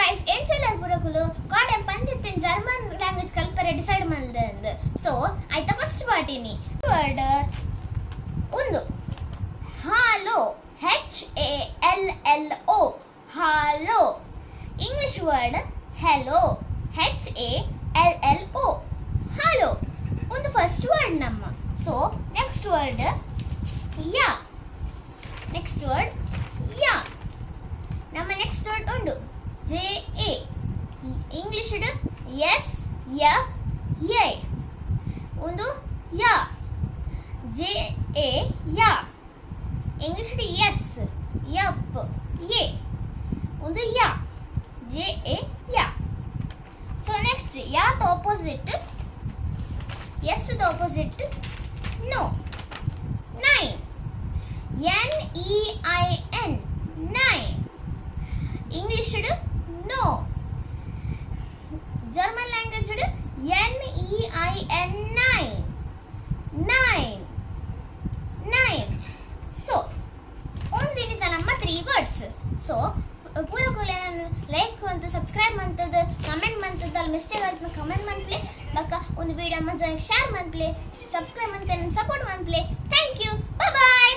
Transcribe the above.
guys, enchela purakulu god em pandit in German language kalpare decide malde. So, I the first word ini. Word undu. Hallo. HALLO. Hallo. English word hello. HALLO. Hallo. Undu first word namma. So, next word yeah. Next word yeah. Nama next word undu. JA. English idu yes, yeah, yay. Undu yeah. JA yeah. English idu yes, yup, yay. Undu yeah. JA yeah. So next yeah the opposite. Yes to the opposite no. 9. NEIN 9. English idu no. German language idu NEIN 9. 9. So ondini tanamma 3 words. So pura kulena like and subscribe mantad comment mantad al mistake altma comment manple baka ಒಂದು video ಅಮ್ಮ ಜನಕ್ಕೆ share ಮಾಡ್ಲಿ, subscribe ಮಾಡ್ತೀನಿ, support ಮಾಡ್ಲಿ. Thank you, bye bye.